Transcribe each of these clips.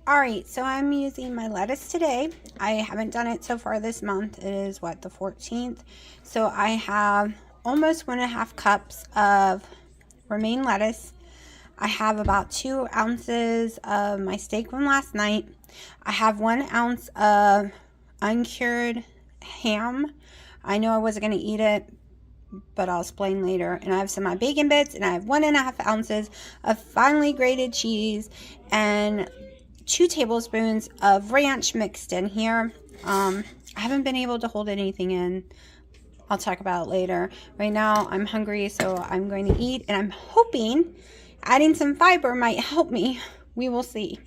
Alright, so I'm using my lettuce today. I haven't done it so far this month. It is, what, the 14th? So I have almost 1.5 cups of romaine lettuce. I have about 2 ounces of my steak from last night. I have 1 ounce of uncured ham. I know I wasn't going to eat it, but I'll explain later. And I have some of my bacon bits, and I have 1.5 ounces of finely grated cheese, and 2 tablespoons of ranch mixed in here. I haven't been able to hold anything in. I'll talk about it later. Right now, I'm hungry, so I'm going to eat, and I'm hoping adding some fiber might help me. We will see.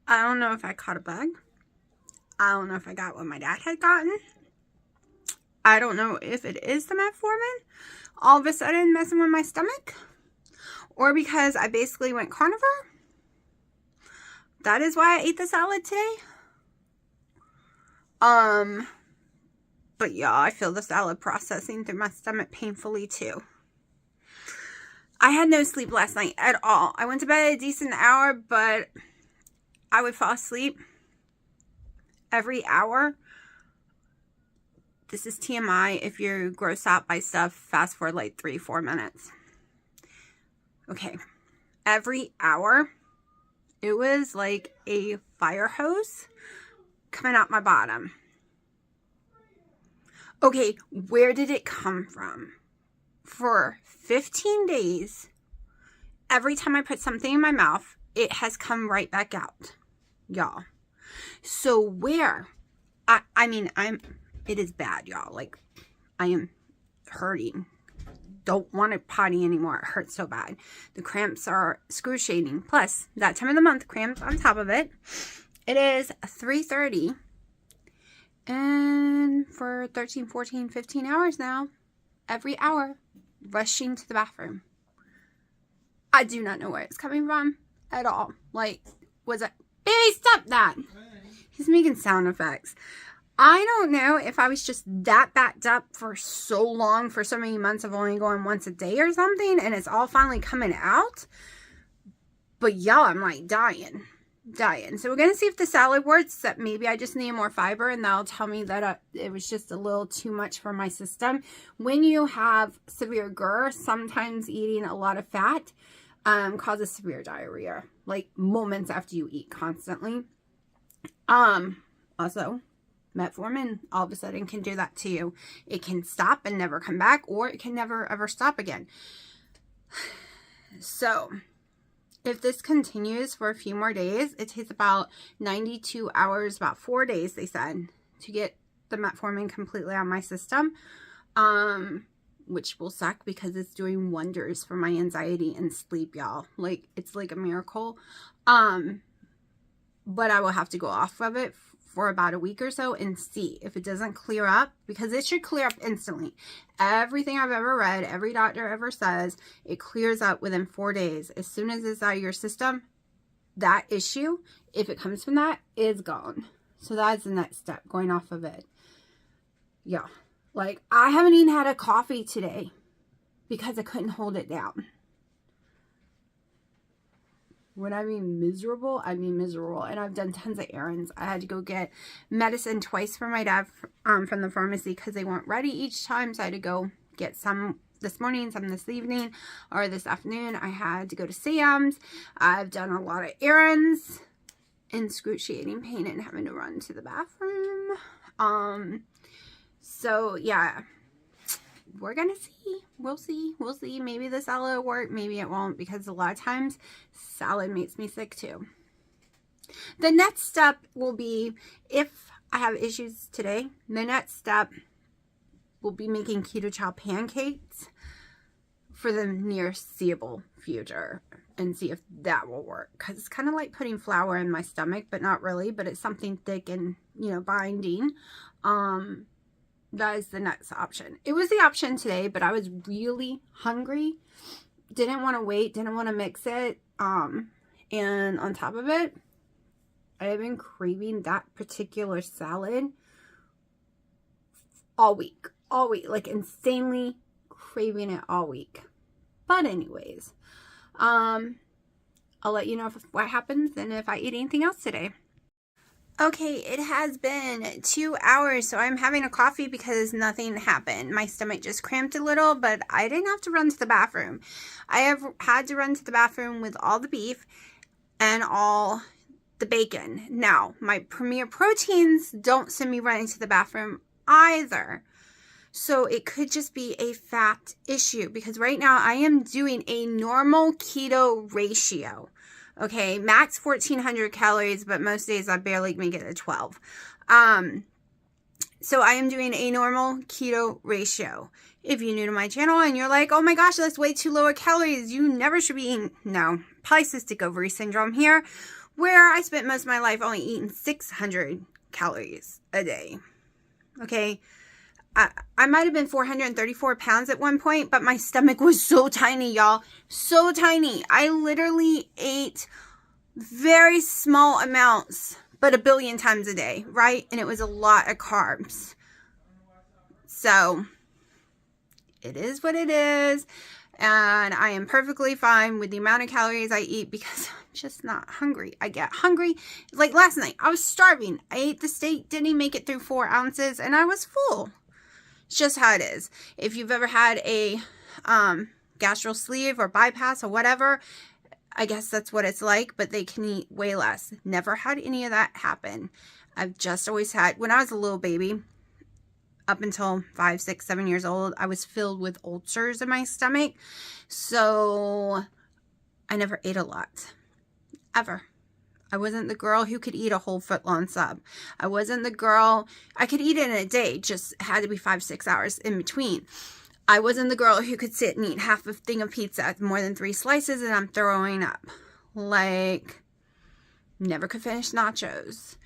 I don't know if I caught a bug. I don't know if I got what my dad had gotten. I don't know if it is the metformin all of a sudden messing with my stomach, or because I basically went carnivore. That is why I ate the salad today. But yeah, I feel the salad processing through my stomach painfully too. I had no sleep last night at all. I went to bed at a decent hour, but I would fall asleep every hour. This is TMI. If you're grossed out by stuff, fast forward like 3-4 minutes. Okay. Every hour, it was like a fire hose coming out my bottom. Okay, where did it come from? For 15 days, every time I put something in my mouth, it has come right back out, y'all. So where? It is bad, y'all. Like, I am hurting. Don't want to potty anymore. It hurts so bad. The cramps are excruciating. Plus, that time of the month, cramps on top of it. It is 3:30. And for 13, 14, 15 hours now, every hour, rushing to the bathroom. I do not know where it's coming from at all. Like, was it? Baby, stop that. He's making sound effects. I don't know if I was just that backed up for so long, for so many months of only going once a day or something, and it's all finally coming out. But y'all, I'm like dying. So we're going to see if the salad works, that maybe I just need more fiber, and that'll tell me that it was just a little too much for my system. When you have severe GER, sometimes eating a lot of fat causes severe diarrhea, like moments after you eat constantly. Also, metformin all of a sudden can do that to you. It can stop and never come back, or it can never ever stop again. So if this continues for a few more days, it takes about 92 hours, about 4 days, they said, to get the metformin completely out of my system, which will suck because it's doing wonders for my anxiety and sleep, y'all. Like, it's like a miracle. But I will have to go off of it for about a week or so and see if it doesn't clear up, because it should clear up instantly. Everything I've ever read, every doctor ever says, it clears up within 4 days. As soon as it's out of your system, that issue, if it comes from that, is gone. So that's the next step, going off of it. Yeah. Like, I haven't even had a coffee today because I couldn't hold it down. When I mean miserable, I mean miserable. And I've done tons of errands. I had to go get medicine twice for my dad from the pharmacy because they weren't ready each time. So I had to go get some this morning, some this evening, or this afternoon. I had to go to Sam's. I've done a lot of errands. Excruciating pain and having to run to the bathroom. So yeah. We're gonna see. We'll see. Maybe the salad will work, maybe it won't, because a lot of times salad makes me sick too. The next step will be, if I have issues today, the next step will be making keto chow pancakes for the near seeable future, and see if that will work, because it's kind of like putting flour in my stomach, but not really, but it's something thick and, you know, binding. That is the next option. It was the option today, but I was really hungry. Didn't want to wait. Didn't want to mix it. And on top of it, I have been craving that particular salad all week. Like, insanely craving it all week. But anyways, I'll let you know what happens and if I eat anything else today. Okay, it has been 2 hours, so I'm having a coffee because nothing happened. My stomach just cramped a little, but I didn't have to run to the bathroom. I have had to run to the bathroom with all the beef and all the bacon. Now, my Premier Proteins don't send me running to the bathroom either. So it could just be a fat issue because right now I am doing a normal keto ratio. Okay, max 1,400 calories, but most days I barely make it to 12. So I am doing a normal keto ratio. If you're new to my channel and you're like, oh my gosh, that's way too low of calories, you never should be eating. No, polycystic ovary syndrome here, where I spent most of my life only eating 600 calories a day. Okay, I might have been 434 pounds at one point, but my stomach was so tiny, y'all. So tiny. I literally ate very small amounts, but a billion times a day, right? And it was a lot of carbs. So it is what it is. And I am perfectly fine with the amount of calories I eat because I'm just not hungry. I get hungry. Like last night, I was starving. I ate the steak, didn't even make it through 4 ounces, and I was full. It's just how it is. If you've ever had a gastro sleeve or bypass or whatever, I guess that's what it's like, but they can eat way less. Never had any of that happen. I've just always had, when I was a little baby, up until 5, 6, 7 years old, I was filled with ulcers in my stomach. So I never ate a lot, ever. I wasn't the girl who could eat a whole foot-long sub. I wasn't the girl, I could eat it in a day, just had to be 5, 6 hours in between. I wasn't the girl who could sit and eat half a thing of pizza, more than 3 slices, and I'm throwing up. Like, never could finish nachos.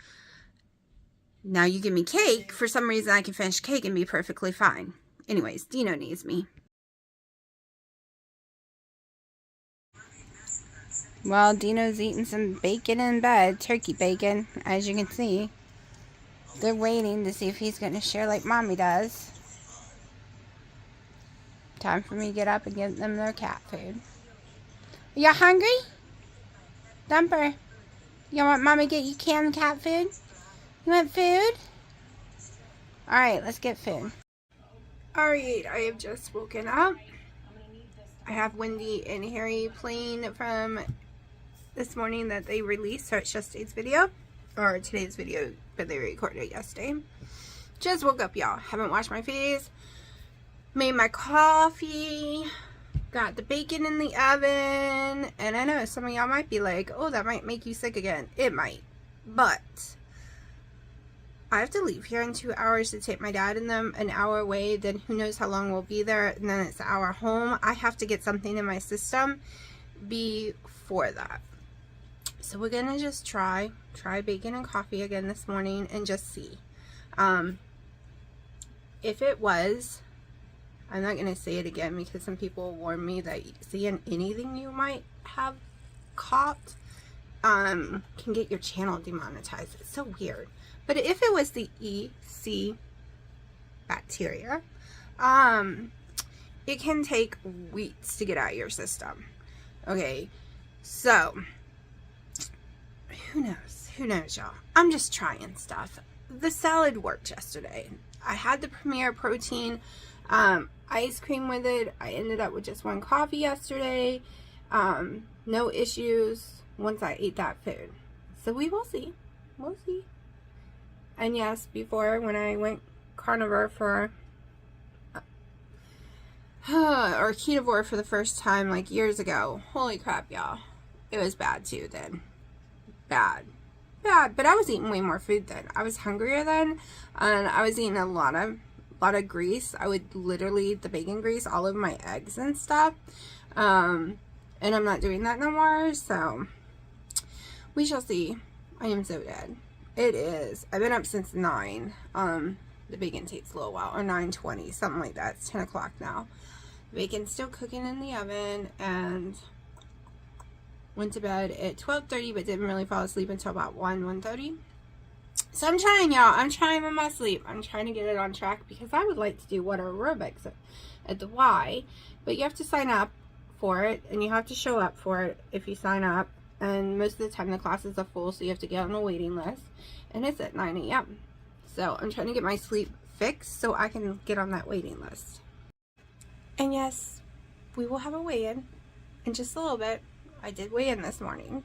Now you give me cake, for some reason I can finish cake and be perfectly fine. Anyways, Dino needs me. Well, Dino's eating some bacon in bed, turkey bacon, as you can see. They're waiting to see if he's going to share like Mommy does. Time for me to get up and give them their cat food. You hungry? Dumper, you want Mommy to get you canned cat food? You want food? Alright, let's get food. Alright, I have just woken up. I have Wendy and Harry playing from this morning that they released, so it's just today's video, or today's video, but they recorded it yesterday. Just woke up, y'all. Haven't washed my face, made my coffee, got the bacon in the oven, and I know some of y'all might be like, oh, that might make you sick again. It might, but I have to leave here in 2 hours to take my dad and them an hour away. Then who knows how long we'll be there, and then it's an hour home. I have to get something in my system before that. So we're gonna just try bacon and coffee again this morning and just see. If it was, I'm not gonna say it again because some people warn me that seeing anything you might have caught can get your channel demonetized. It's so weird. But if it was the EC bacteria, it can take weeks to get out of your system. Okay, so who knows, y'all. I'm just trying stuff. The salad worked yesterday. I had the Premier Protein ice cream with it. I ended up with just 1 coffee yesterday. No issues once I ate that food. So we will see. We'll see. And yes, before when I went carnivore for or ketovore for the first time like years ago, holy crap, y'all, it was bad too then. Bad, but I was eating way more food then. I was hungrier then, and I was eating a lot of grease. I would literally eat the bacon grease all over my eggs and stuff, and I'm not doing that no more, so we shall see. I am so dead. It is. I've been up since 9. The bacon takes a little while, or 9:20, something like that. It's 10 o'clock now. The bacon's still cooking in the oven, and went to bed at 12:30, but didn't really fall asleep until about 1:30. So I'm trying, y'all. I'm trying with my sleep. I'm trying to get it on track because I would like to do water aerobics at the Y, but you have to sign up for it, and you have to show up for it if you sign up. and most of the time the classes are full, so you have to get on a waiting list, and it's at 9 a.m. So I'm trying to get my sleep fixed so I can get on that waiting list. And yes, we will have a weigh-in just a little bit. I did weigh in this morning.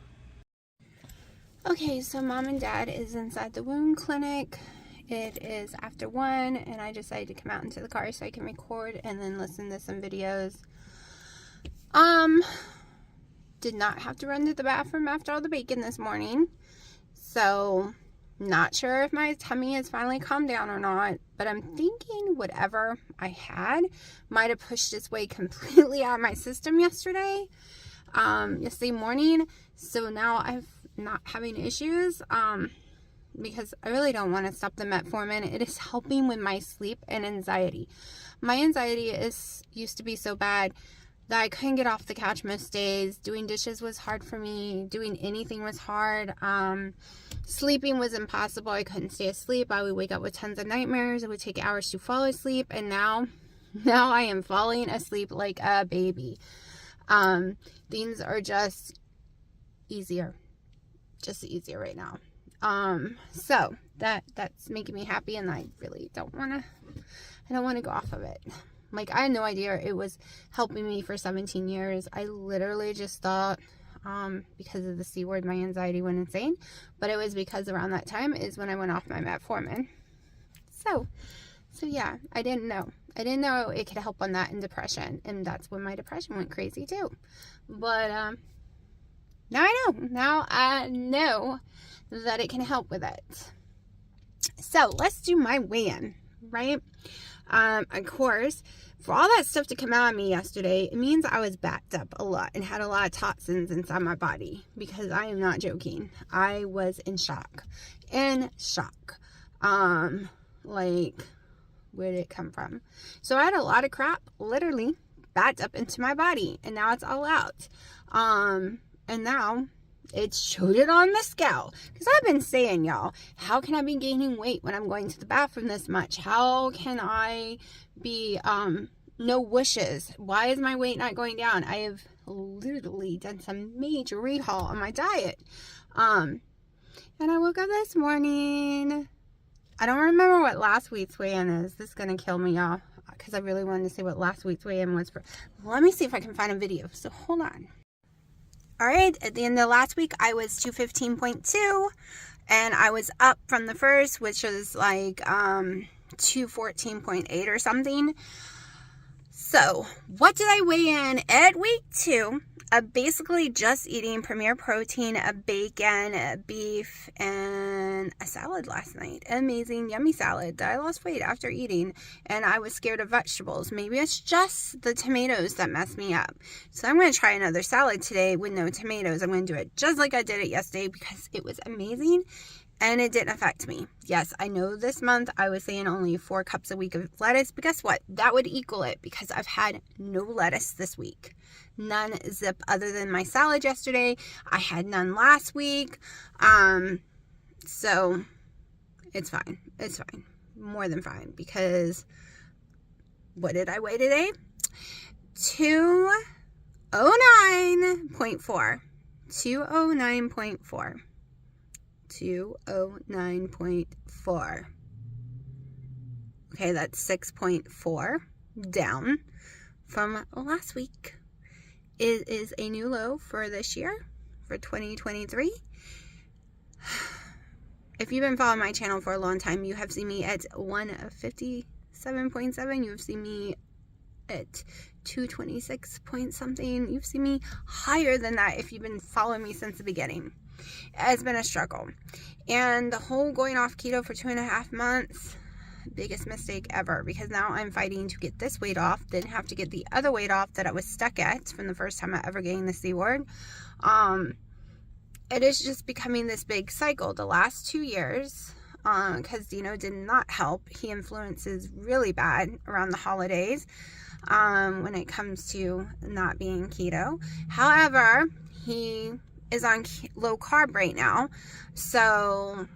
Okay, so mom and dad is inside the wound clinic. It is after 1, and I decided to come out into the car so I can record and then listen to some videos. Did not have to run to the bathroom after all the bacon this morning, so not sure if my tummy has finally calmed down or not, but I'm thinking whatever I had might have pushed its way completely out of my system yesterday morning, so now I'm not having issues, because I really don't want to stop the metformin. It is helping with my sleep and anxiety. My anxiety used to be so bad that I couldn't get off the couch most days. Doing dishes was hard for me. Doing anything was hard. Sleeping was impossible. I couldn't stay asleep. I would wake up with tons of nightmares. It would take hours to fall asleep. And now I am falling asleep like a baby. Things are just easier. Just easier right now. So that's making me happy, and I really don't want to go off of it. Like, I had no idea it was helping me for 17 years. I literally just thought, because of the C word, my anxiety went insane. But it was because around that time is when I went off my metformin. So yeah, I didn't know. I didn't know it could help on that in depression. And that's when my depression went crazy too. But, now I know. Now I know that it can help with it. So let's do my weigh-in, right? Of course, for all that stuff to come out of me yesterday, it means I was backed up a lot and had a lot of toxins inside my body, because I am not joking. I was in shock. Like, where did it come from? So I had a lot of crap literally backed up into my body, and now it's all out. And now it showed it on the scale, because I've been saying, y'all, how can I be gaining weight when I'm going to the bathroom this much? How can I be no whooshes? Why is my weight not going down? I have literally done some major rehaul on my diet. And I woke up this morning. I don't remember what last week's weigh-in is. This is gonna kill me, y'all, because I really wanted to see what last week's weigh-in was for. Let me see if I can find a video, so hold on. All right, at the end of last week, I was 215.2, and I was up from the first, which was like 214.8 or something. So, what did I weigh in at week 2? Basically just eating Premier Protein, a bacon, a beef, and a salad last night. Amazing, yummy salad that I lost weight after eating, and I was scared of vegetables. Maybe it's just the tomatoes that messed me up. So I'm going to try another salad today with no tomatoes. I'm going to do it just like I did it yesterday, because it was amazing, and it didn't affect me. Yes, I know this month I was saying only 4 cups a week of lettuce, but guess what? That would equal it, because I've had no lettuce this week. None, zip, other than my salad yesterday. I had none last week. So it's fine. It's fine. More than fine, because what did I weigh today? 209.4. 209.4. 209.4. Okay, that's 6.4 down from last week. It is a new low for this year, for 2023. If you've been following my channel for a long time, you have seen me at 157.7. You have seen me at 226 point something. You've seen me higher than that if you've been following me since the beginning. It has been a struggle. And the whole going off keto for 2.5 months, biggest mistake ever, because now I'm fighting to get this weight off, then have to get the other weight off that I was stuck at from the first time I ever gained the C word. It is just becoming this big cycle the last 2 years, because Dino did not help. He influences really bad around the holidays when it comes to not being keto. However, he is on low carb right now, so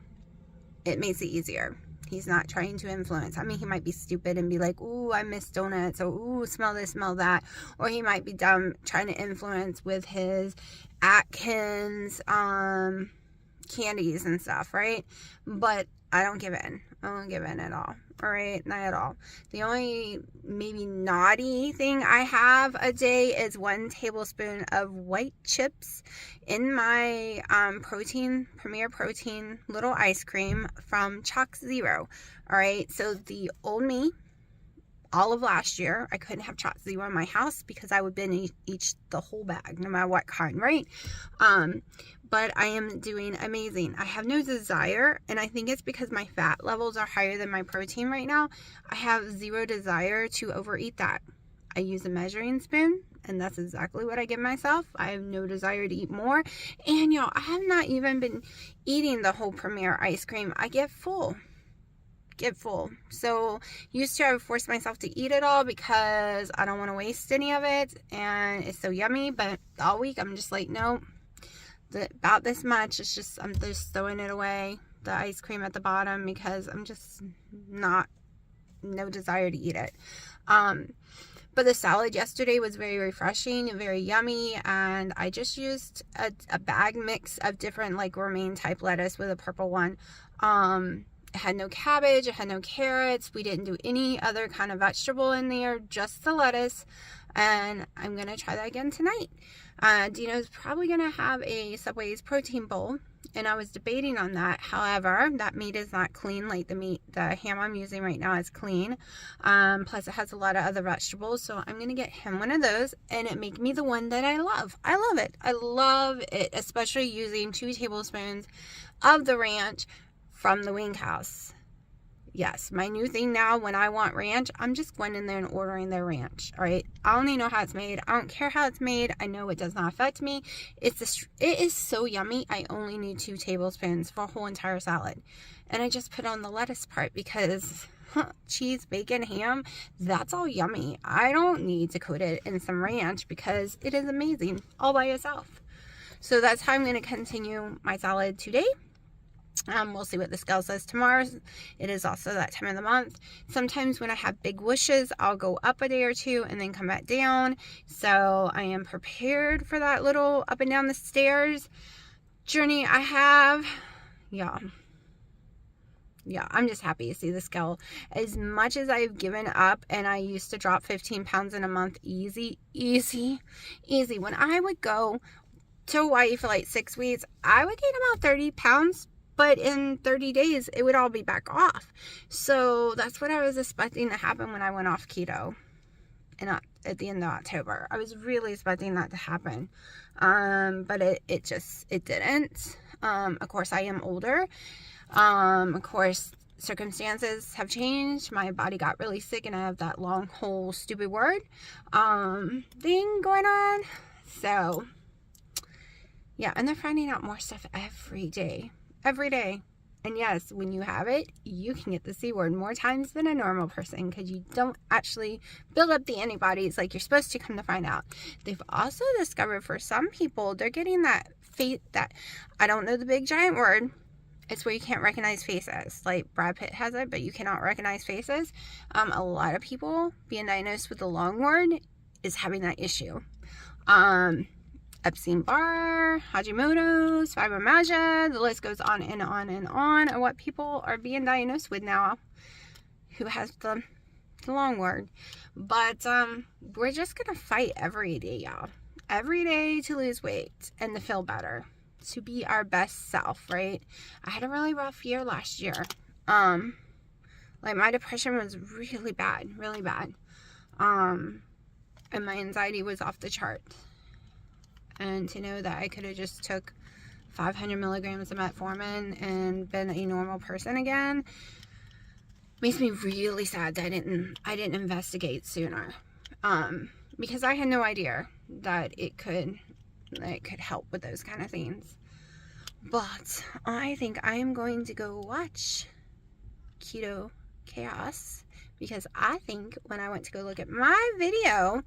it makes it easier. He's not trying to influence. I mean, he might be stupid and be like, ooh, I miss donuts, or ooh, smell this, smell that. Or he might be dumb trying to influence with his Atkins candies and stuff, right? But I don't give in. I don't give in at all. All right, not at all. The only maybe naughty thing I have a day is 1 tablespoon of white chips in my Premier Protein little ice cream from Chalk Zero. All right, so the old me, all of last year, I couldn't have Chalk Zero in my house because I would binge eat the whole bag, no matter what kind, right? But I am doing amazing. I have no desire, and I think it's because my fat levels are higher than my protein right now. I have zero desire to overeat that. I use a measuring spoon, and that's exactly what I give myself. I have no desire to eat more. And y'all, I have not even been eating the whole Premier ice cream. I get full. So used to I would force myself to eat it all because I don't want to waste any of it, and it's so yummy. But all week I'm just like, no. About this much, it's just, I'm just throwing it away, the ice cream at the bottom, because I'm just no desire to eat it. But the salad yesterday was very refreshing and very yummy, and I just used a bag mix of different like romaine type lettuce with a purple one. It had no cabbage, it had no carrots, we didn't do any other kind of vegetable in there, just the lettuce, and I'm going to try that again tonight. Dino's probably going to have a Subway's protein bowl, and I was debating on that. However, that meat is not clean like the ham I'm using right now is clean. Plus it has a lot of other vegetables, so I'm going to get him one of those, and it make me the one that I love. I love it. I love it, especially using 2 tablespoons of the ranch from the Wing House. Yes, my new thing now, when I want ranch, I'm just going in there and ordering their ranch. All right, I only know how it's made. I don't care how it's made. I know it does not affect me. It is so yummy. I only need 2 tablespoons for a whole entire salad, and I just put on the lettuce part because cheese, bacon, ham, that's all yummy. I don't need to coat it in some ranch because it is amazing all by itself. So that's how I'm going to continue my salad today. We'll see what the scale says tomorrow. It is also that time of the month. Sometimes when I have big whooshes, I'll go up a day or 2 and then come back down. So I am prepared for that little up and down the stairs journey I have. Yeah, I'm just happy to see the scale. As much as I've given up, and I used to drop 15 pounds in a month easy. When I would go to Hawaii for like 6 weeks, I would gain about 30 pounds. But in 30 days, it would all be back off. So that's what I was expecting to happen when I went off keto at the end of October. I was really expecting that to happen. But it didn't. Of course, I am older. Of course, circumstances have changed. My body got really sick, and I have that long, whole, stupid word thing going on. So, yeah, and they're finding out more stuff every day. And yes, when you have it, you can get the C word more times than a normal person because you don't actually build up the antibodies like you're supposed to, come to find out. They've also discovered for some people, they're getting that I don't know the big giant word. It's where you can't recognize faces. Like Brad Pitt has it, but you cannot recognize faces. A lot of people being diagnosed with the long word is having that issue. Epstein-Barr, Hashimoto's, fibromyalgia, the list goes on and on and on of what people are being diagnosed with now who has the long word. But we're just going to fight every day, y'all. Every day to lose weight and to feel better, to be our best self, right? I had a really rough year last year. Like my depression was really bad. And my anxiety was off the chart. And to know that I could have just took 500 milligrams of metformin and been a normal person again makes me really sad that I didn't investigate sooner. Because I had no idea that it could help with those kind of things. But I think I am going to go watch Keto Chaos, because I think when I went to go look at my video,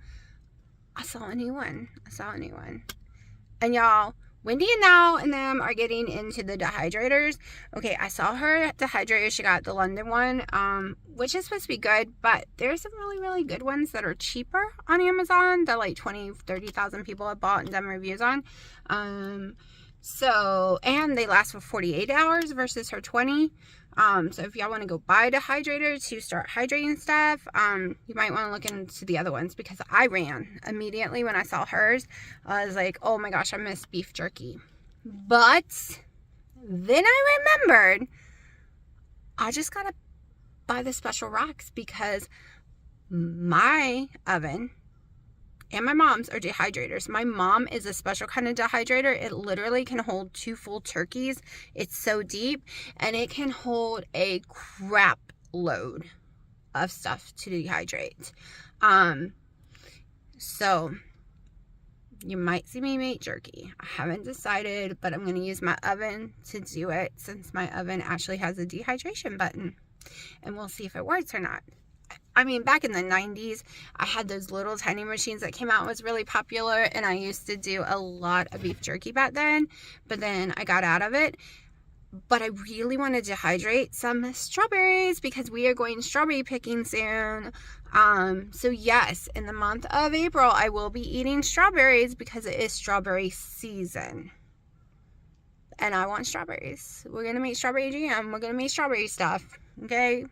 I saw a new one. And y'all, Wendy and Now and them are getting into the dehydrators. Okay, I saw her dehydrator. She got the London one, which is supposed to be good, but there's some really, really good ones that are cheaper on Amazon that like 20, 30,000 people have bought and done reviews on. So, and they last for 48 hours versus her 20. So if y'all want to go buy a dehydrator to start hydrating stuff, you might want to look into the other ones, because I ran immediately when I saw hers. I was like, oh my gosh, I miss beef jerky. But then I remembered I just got to buy the special racks, because my oven and my mom's are dehydrators. My mom is a special kind of dehydrator. It literally can hold 2 full turkeys. It's so deep, and it can hold a crap load of stuff to dehydrate. So you might see me make jerky. I haven't decided, but I'm going to use my oven to do it, since my oven actually has a dehydration button, and we'll see if it works or not. I mean, back in the 90s, I had those little tiny machines that came out and was really popular, and I used to do a lot of beef jerky back then, but then I got out of it. But I really want to dehydrate some strawberries, because we are going strawberry picking soon. So yes, in the month of April, I will be eating strawberries, because it is strawberry season. And I want strawberries. We're going to make strawberry jam. We're going to make strawberry stuff. Okay?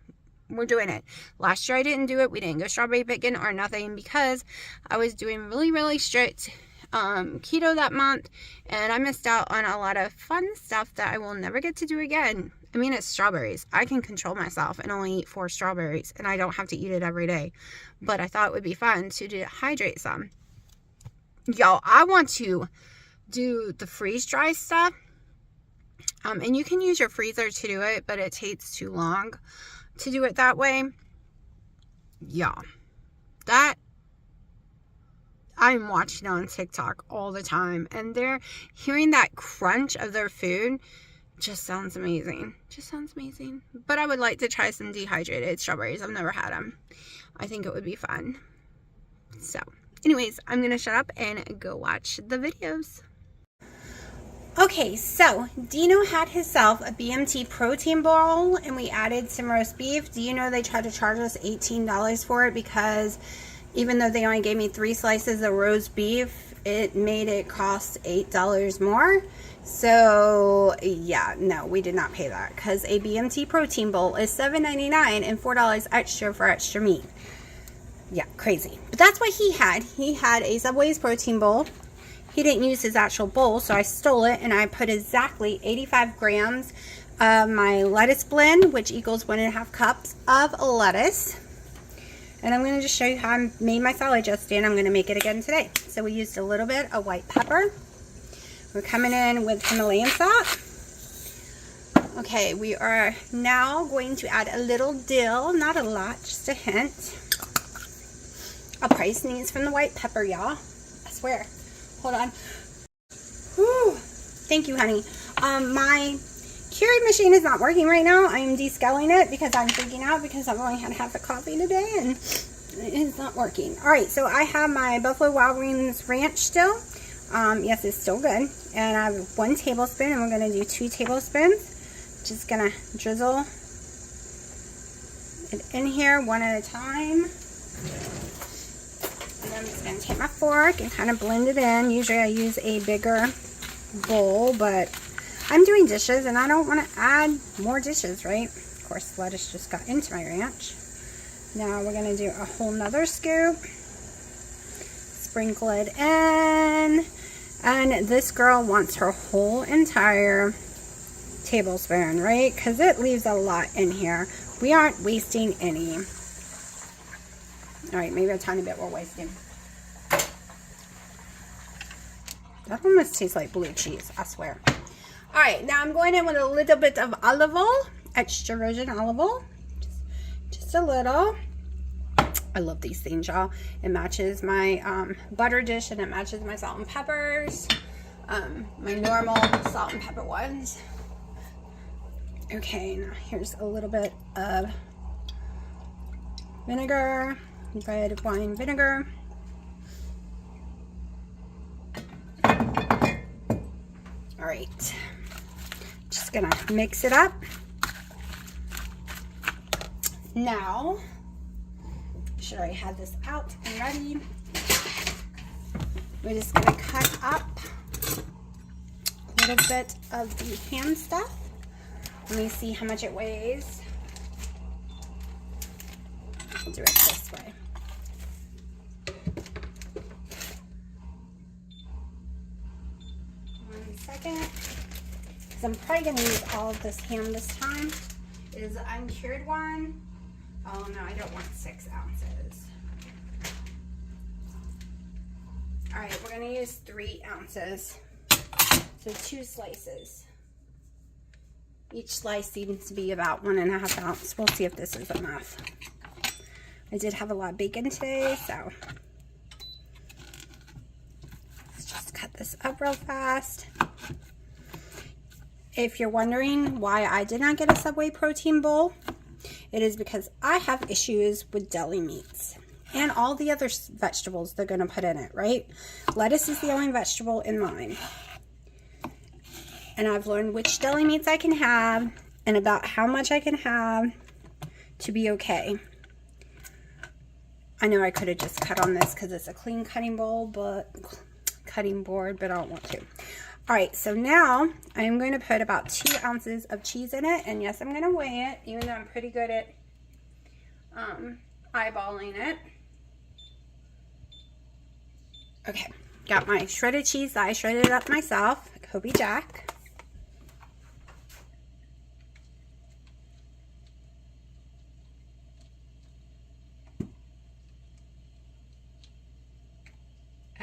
We're doing it. Last year I didn't do it. We didn't go strawberry picking or nothing, because I was doing really, really strict keto that month, and I missed out on a lot of fun stuff that I will never get to do again. I mean, it's strawberries. I can control myself and only eat 4 strawberries, and I don't have to eat it every day. But I thought it would be fun to dehydrate some. Y'all, I want to do the freeze dry stuff. And you can use your freezer to do it, but it takes too long to do it that way. Yeah, that I'm watching on TikTok all the time, and they're hearing that crunch of their food. Just sounds amazing. Just sounds amazing. But I would like to try some dehydrated strawberries. I've never had them. I think it would be fun. So anyways, I'm gonna shut up and go watch the videos. Okay, so Dino had himself a BMT protein bowl, and we added some roast beef. Do you know they tried to charge us $18 for it, because even though they only gave me 3 slices of roast beef, it made it cost $8 more. So yeah, no, we did not pay that, because a BMT protein bowl is $7.99 and $4 extra for extra meat. Yeah, crazy. But that's what he had. He had a Subway's protein bowl. He didn't use his actual bowl, so I stole it, and I put exactly 85 grams of my lettuce blend, which equals 1.5 cups of lettuce. And I'm going to just show you how I made my salad yesterday, and I'm going to make it again today. So we used a little bit of white pepper. We're coming in with Himalayan salt. Okay, we are now going to add a little dill, not a lot, just a hint. I'll probably sneeze from the white pepper, y'all. I swear. Hold on. Whew. Thank you, honey. My Keurig machine is not working right now. I am descaling it because I'm freaking out, because I've only had half a coffee today and it is not working. All right, so I have my Buffalo Wild Wings Ranch still. Yes, it's still good. And I have 1 tablespoon, and we're going to do 2 tablespoons. Just going to drizzle it in here one at a time. And I'm just going to take my fork and kind of blend it in. Usually I use a bigger bowl, but I'm doing dishes and I don't want to add more dishes, right? Of course, lettuce just got into my ranch. Now we're going to do a whole nother scoop. Sprinkle it in. And this girl wants her whole entire tablespoon, right? Because it leaves a lot in here. We aren't wasting any. All right, maybe a tiny bit we're wasting. That almost tastes like blue cheese, I swear. All right, now I'm going in with a little bit of olive oil, extra virgin olive oil, just a little. I love these things, y'all. It matches my butter dish, and it matches my salt and peppers, my normal salt and pepper ones. Okay, now here's a little bit of vinegar, red wine vinegar. All right, just gonna mix it up. Now, should I have this out and ready? We're just gonna cut up a little bit of the ham stuff. Let me see how much it weighs. I'll do it this way. One second. Because I'm probably going to use all of this ham this time. It is the uncured one. Oh no, I don't want 6 ounces. Alright, we're going to use 3 ounces. So 2 slices. Each slice seems to be about 1.5 ounces. We'll see if this is enough. I did have a lot of bacon today, so let's just cut this up real fast. If you're wondering why I did not get a Subway protein bowl, it is because I have issues with deli meats and all the other vegetables they're going to put in it, right? Lettuce is the only vegetable in mine. And I've learned which deli meats I can have and about how much I can have to be okay. I know I could have just cut on this because it's a clean cutting board, but I don't want to. All right, so now I'm going to put about 2 ounces of cheese in it. And yes, I'm going to weigh it, even though I'm pretty good at eyeballing it. Okay, got my shredded cheese that I shredded up myself, Kobe Jack.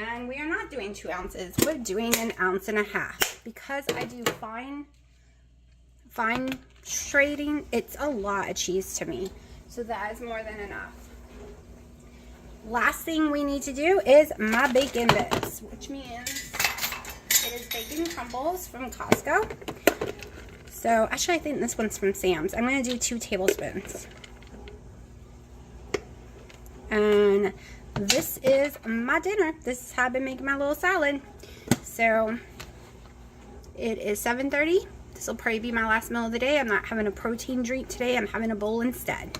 And we are not doing 2 ounces. We're doing 1.5 ounces because I do fine shredding. It's a lot of cheese to me. So that is more than enough. Last thing we need to do is my bacon bits, which means it is bacon crumbles from Costco. So actually I think this one's from Sam's. I'm going to do 2 tablespoons. And this is my dinner. This is how I've been making my little salad. So it is 7:30. This will probably be my last meal of the day. I'm not having a protein drink today. I'm having a bowl instead.